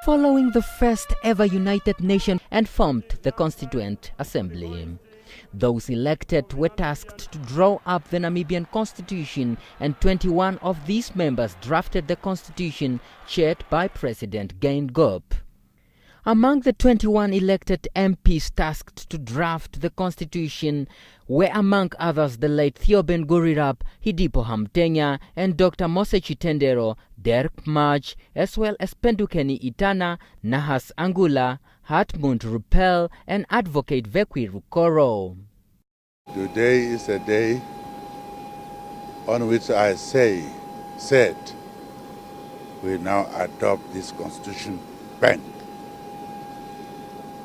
following the first ever United Nations and formed the Constituent Assembly. Those elected were tasked to draw up the Namibian constitution, and 21 of these members drafted the constitution chaired by President Geingob. Among the 21 elected MPs tasked to draft the constitution were, among others, the late Theoben Gurirab, Hidipo Hamtenya, and Dr. Mose Chitendero, Dirk March, as well as Pendukeni Itana, Nahas Angula, Hartmut Ruppel, and Advocate Vekwi Rukoro. Today is a day on which I said we now adopt this constitution. Bang!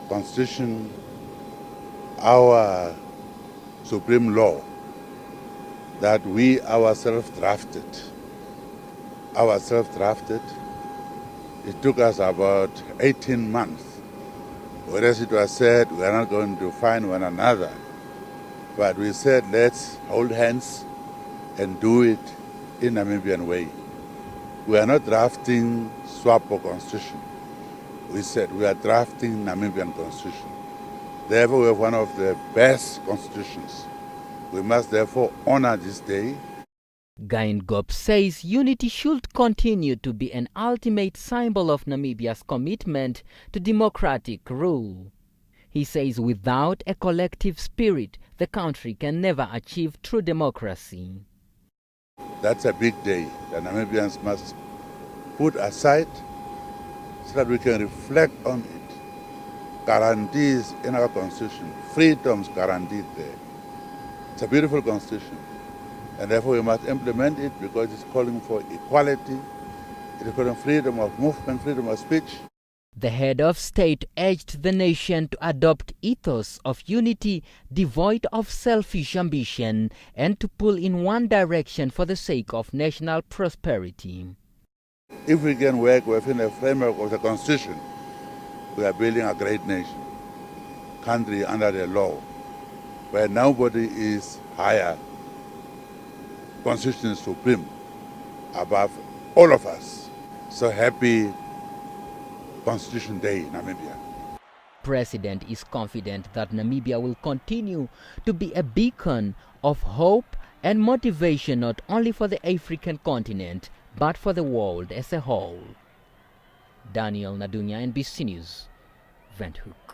Constitution, our supreme law that we ourselves drafted. It took us about 18 months. Whereas it was said we are not going to find one another, but we said let's hold hands and do it in Namibian way. We are not drafting SWAPO constitution. We said we are drafting Namibian constitution. Therefore, we have one of the best constitutions. We must therefore honor this day. Geingob says unity should continue to be an ultimate symbol of Namibia's commitment to democratic rule. He says without a collective spirit, the country can never achieve true democracy. That's a big day that Namibians must put aside so that we can reflect on it. Guarantees in our constitution, freedoms guaranteed there. It's a beautiful constitution, and therefore we must implement it because it's calling for equality, it is calling freedom of movement, freedom of speech. The head of state urged the nation to adopt ethos of unity devoid of selfish ambition and to pull in one direction for the sake of national prosperity. If we can work within the framework of the Constitution, we are building a great nation, country under the law, where nobody is higher. Constitution is supreme, above all of us. So happy Constitution Day, Namibia. President is confident that Namibia will continue to be a beacon of hope and motivation not only for the African continent, but for the world as a whole. Daniel Nadunya, NBC News, Windhoek.